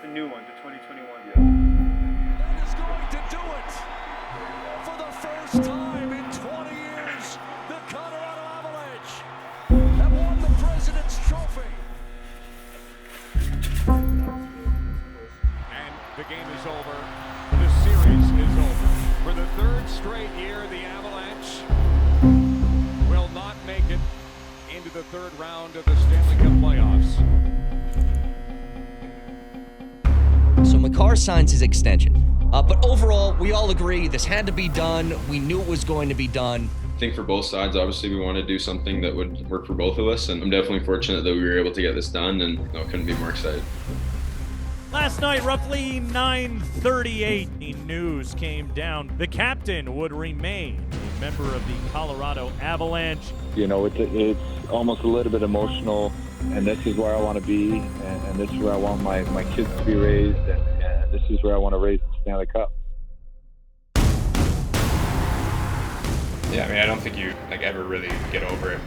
new one, the 2021. That is going to do it. For the first time in 20 years, the Colorado Avalanche have won the President's Trophy. And the game is over. The series is over. For the third straight year, the Avalanche will not make it into the third round of the Stanley Cup playoffs. So Makar signs his extension. But overall, we all agree this had to be done. We knew it was going to be done. I think for both sides, obviously, we want to do something that would work for both of us. And I'm definitely fortunate that we were able to get this done, and couldn't be more excited. Last night, roughly 9:38, the news came down. The captain would remain a member of the Colorado Avalanche. You know, it's almost a little bit emotional, and this is where I want to be, and this is where I want my kids to be raised, and this is where I want to raise the Stanley Cup. Yeah, I mean, I don't think you ever really get over it.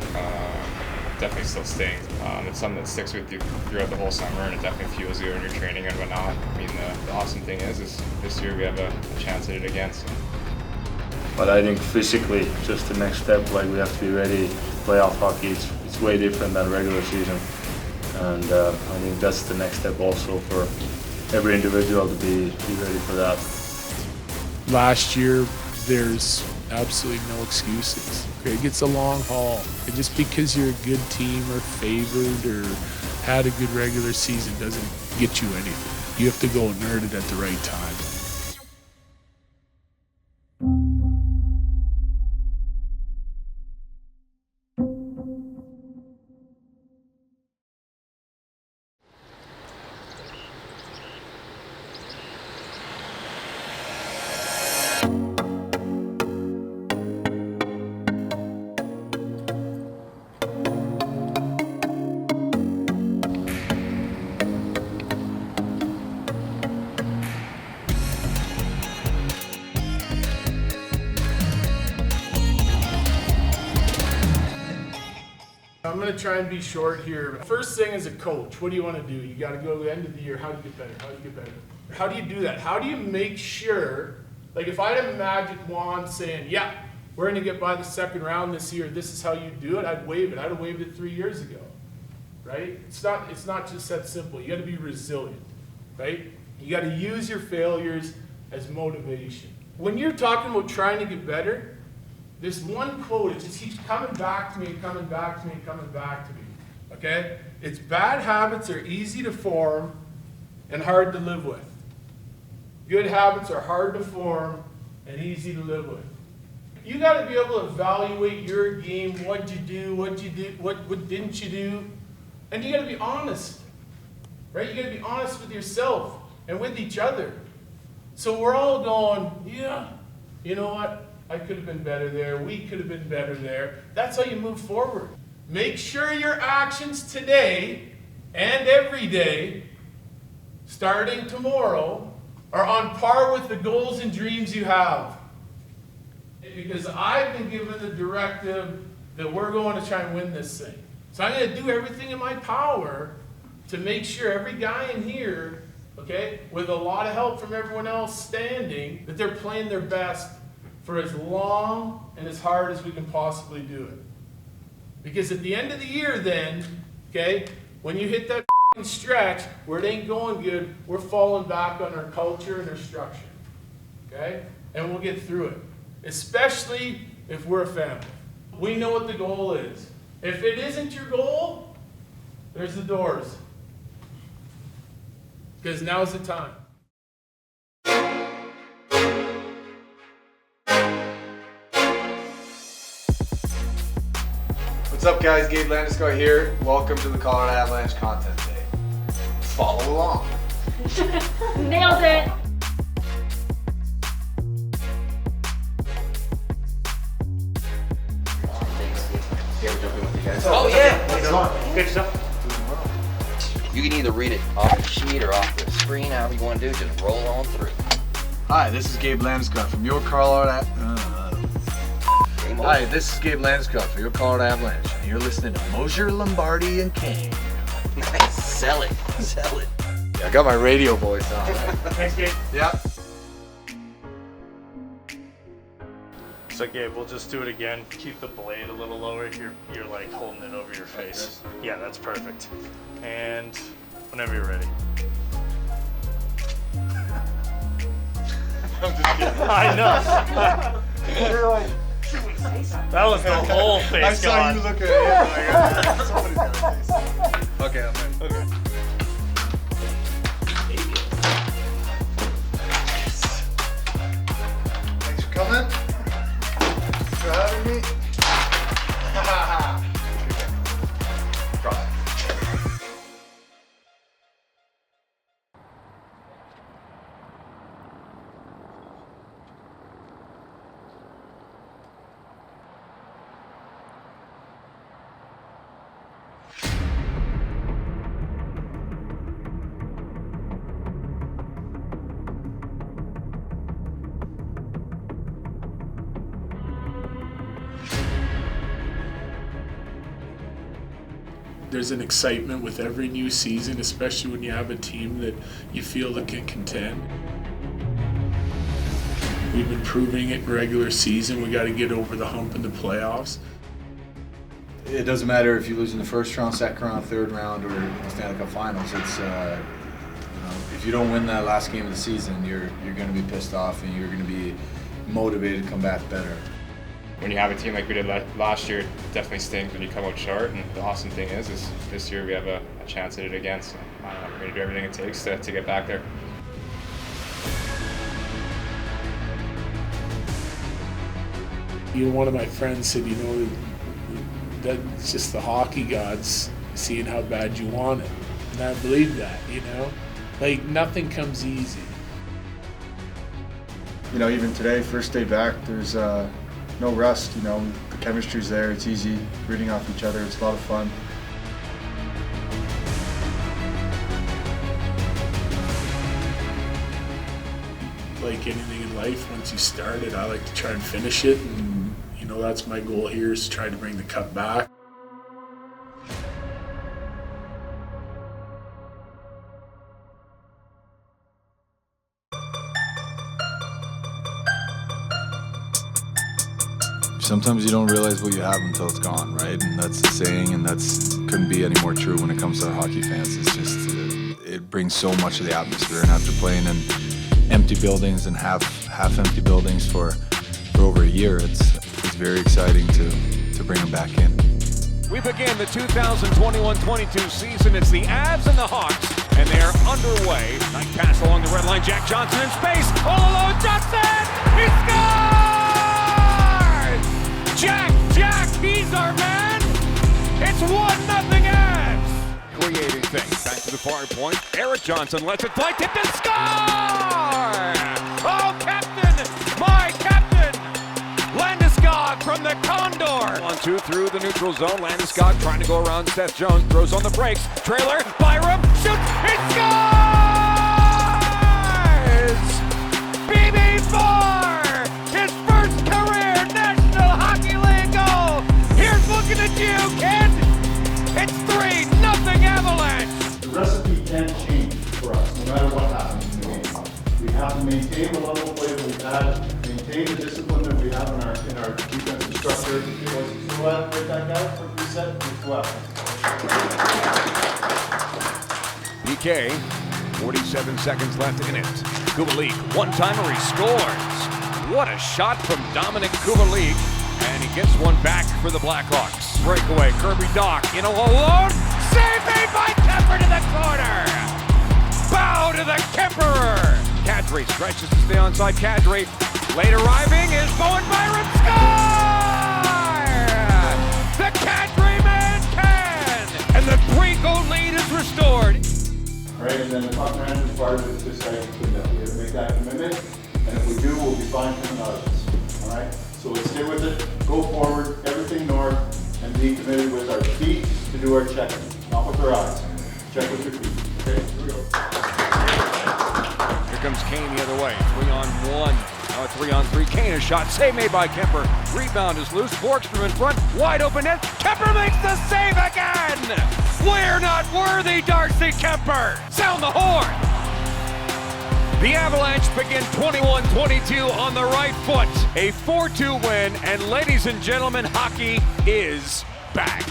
Definitely still stings. It's something that sticks with you throughout the whole summer, and it definitely fuels you in your training and whatnot. I mean, the awesome thing is this year we have a chance at it again. So. But I think physically, just the next step, we have to be ready. Playoff hockey, it's way different than regular season, and I think that's the next step also for every individual to be ready for that. Last year, there's absolutely no excuses. Okay, it's a long haul. And just because you're a good team or favored or had a good regular season doesn't get you anything. You have to go and earn it at the right time. I'm going to try and be short here. First thing as a coach, what do you want to do? You got to go to the end of the year. How do you get better? How do you get better? How do you do that? How do you make sure, if I had a magic wand saying, yeah, we're going to get by the second round this year, this is how you do it, I'd wave it. I'd have waved it 3 years ago, right? It's not just that simple. You got to be resilient, right? You got to use your failures as motivation. When you're talking about trying to get better, this one quote, it just keeps coming back to me and coming back to me and coming back to me, okay? It's bad habits are easy to form and hard to live with. Good habits are hard to form and easy to live with. You got to be able to evaluate your game, what you do, what didn't you do, and you got to be honest, right? You got to be honest with yourself and with each other. So we're all going, yeah, you know what? I could have been better there. We could have been better there. That's how you move forward. Make sure your actions today and every day, starting tomorrow, are on par with the goals and dreams you have. Because I've been given the directive that we're going to try and win this thing. So I'm going to do everything in my power to make sure every guy in here, okay, with a lot of help from everyone else standing, that they're playing their best for as long and as hard as we can possibly do it. Because at the end of the year then, okay, when you hit that stretch where it ain't going good, we're falling back on our culture and our structure, okay? And we'll get through it, especially if we're a family. We know what the goal is. If it isn't your goal, there's the doors. Because now's the time. What's up, guys? Gabe Landeskog here. Welcome to the Colorado Avalanche Content Day. Follow along. Nailed it. Oh, yeah. Good stuff. You can either read it off the sheet or off the screen, however you want to do it. Just roll on through. Hi, this is Gabe Landeskog from your Colorado. Hi, this is Gabe Landeskog for your Colorado Avalanche, and you're listening to Mosier, Lombardi, and Kane. Nice. Sell it. Sell it. I got my radio voice on. Thanks, Gabe. Yeah. So Gabe, we'll just do it again. Keep the blade a little lower. You're like holding it over your face. Yeah, that's perfect. And whenever you're ready. I'm just kidding. I know. You're like, That was the whole face I saw gone. you look at it. Like, somebody's got a face. Okay, I'm in. Okay. Thanks for coming. Thanks for having me. Drop it. There's an excitement with every new season, especially when you have a team that you feel that can contend. We've been proving it in regular season. We got to get over the hump in the playoffs. It doesn't matter if you lose in the first round, second round, third round, or the Stanley Cup Finals. It's if you don't win that last game of the season, you're going to be pissed off and you're going to be motivated to come back better. When you have a team like we did last year, it definitely stings when you come out short. And the awesome thing is this year we have a chance at it again. So we're going to do everything it takes to get back there. One of my friends said, that's just the hockey gods seeing how bad you want it. And I believe that, Like, nothing comes easy. Even today, first day back, there's no rust, the chemistry's there, it's easy, reading off each other, it's a lot of fun. Like anything in life, once you start it, I like to try and finish it, and that's my goal here, is to try to bring the cup back. Sometimes you don't realize what you have until it's gone, right? And that's the saying, and couldn't be any more true when it comes to our hockey fans. It's just, it brings so much of the atmosphere, and after playing in empty buildings and half empty buildings for over a year, it's very exciting to bring them back in. We begin the 2021-22 season. It's the Avs and the Hawks, and they are underway. Nice pass along the red line. Jack Johnson in space. All alone, Johnson! He scores! Jack, he's our man! It's 1-0 Avs! Creating things. Back to the far point. Eric Johnson lets it fly. Tipped and score! Oh, captain! My captain! Landeskog from the Condor. 1-2 through the neutral zone. Landeskog trying to go around Seth Jones. Throws on the brakes. Trailer. Byram shoots. It scores! BB4! His first career National Hockey League goal. Here's looking at you, kid. It's 3-0 Avalanche. The recipe can't change for us, no matter what happens in the game. We have to maintain the level of play that we've had, maintain the discipline that we have in our defensive structure. With that guy for reset, PK, 47 seconds left in it. Kubalik, one-timer, he scores. What a shot from Dominic Kubalik, and he gets one back for the Blackhawks. Breakaway, Kirby Dach in alone. Save made by Kemper to the corner. Bow to the Kemperer. Kadri stretches to stay onside. Kadri, late arriving is Bowen Byram. Score! The Kadri man can, and the 3-goal lead is restored. All right, and then the puck management part of it is just like we have to make that commitment, and if we do, we'll be fine coming out of this. All right, so let's stay with it, go forward, everything north, and be committed with our feet to do our checking, not with our eyes. Check with your feet. Okay, here we go. Here comes Kane the other way. 3-on-1. Now a 3-on-3, Kane, a shot, save made by Kemper. Rebound is loose, Borgstrom in front, wide open net. Kemper makes the save again! We're not worthy, Darcy Kemper! Sound the horn! The Avalanche begin 21-22 on the right foot. A 4-2 win, and ladies and gentlemen, hockey is back.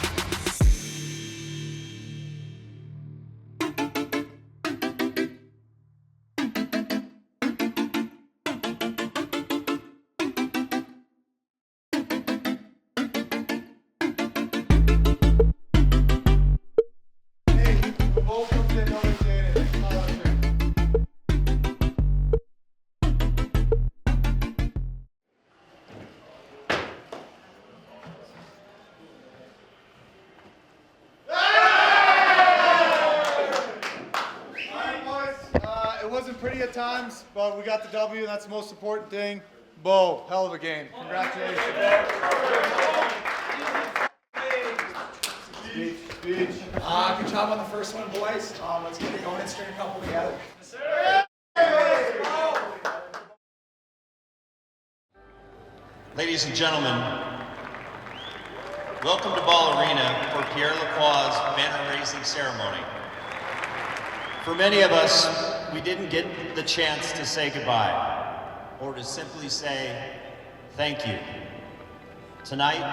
Pretty at times, but we got the W, and that's the most important thing. Bo, hell of a game. Congratulations. Good job on the first one, boys. Let's get it going and string a couple together. Ladies and gentlemen, welcome to Ball Arena for Pierre Lacroix's banner-raising ceremony. For many of us, we didn't get the chance to say goodbye, or to simply say thank you. Tonight,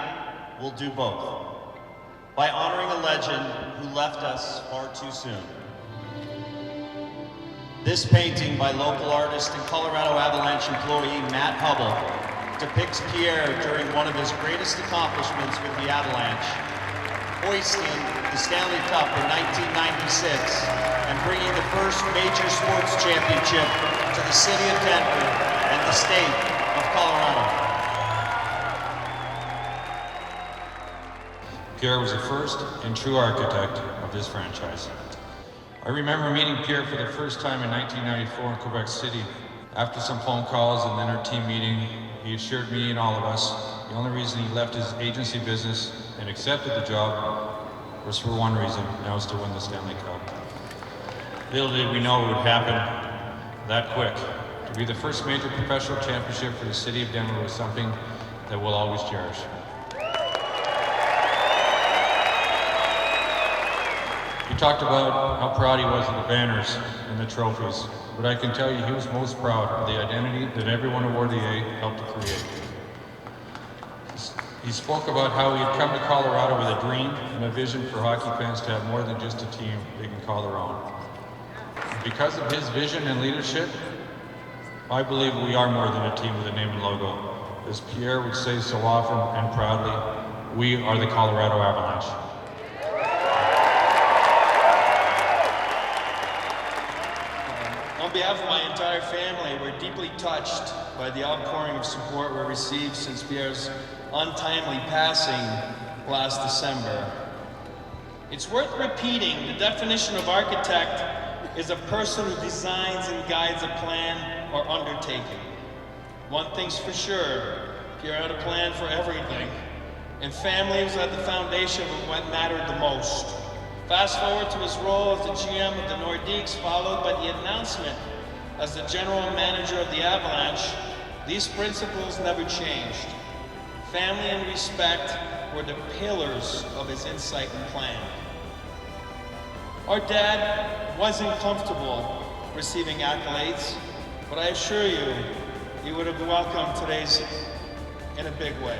we'll do both, by honoring a legend who left us far too soon. This painting by local artist and Colorado Avalanche employee Matt Hubble depicts Pierre during one of his greatest accomplishments with the Avalanche, hoisting the Stanley Cup in 1996 and bringing the first major sports championship to the city of Denver and the state of Colorado. Pierre was the first and true architect of this franchise. I remember meeting Pierre for the first time in 1994 in Quebec City. After some phone calls and then our team meeting, he assured me and all of us the only reason he left his agency business and accepted the job was for one reason, and that was to win the Stanley Cup. Little did we know it would happen that quick. To be the first major professional championship for the city of Denver was something that we'll always cherish. He talked about how proud he was of the banners and the trophies, but I can tell you he was most proud of the identity that everyone at Wardier helped to create. He spoke about how he had come to Colorado with a dream and a vision for hockey fans to have more than just a team they can call their own. Because of his vision and leadership, I believe we are more than a team with a name and logo. As Pierre would say so often and proudly, we are the Colorado Avalanche. On behalf of my entire family, we're deeply touched by the outpouring of support we received since Pierre's untimely passing last December. It's worth repeating, the definition of architect is a person who designs and guides a plan or undertaking. One thing's for sure, Pierre had a plan for everything, and family was at the foundation of what mattered the most. Fast forward to his role as the GM of the Nordiques, followed by the announcement as the general manager of the Avalanche, these principles never changed. Family and respect were the pillars of his insight and plan. Our dad wasn't comfortable receiving accolades, but I assure you, he would have welcomed today's in a big way.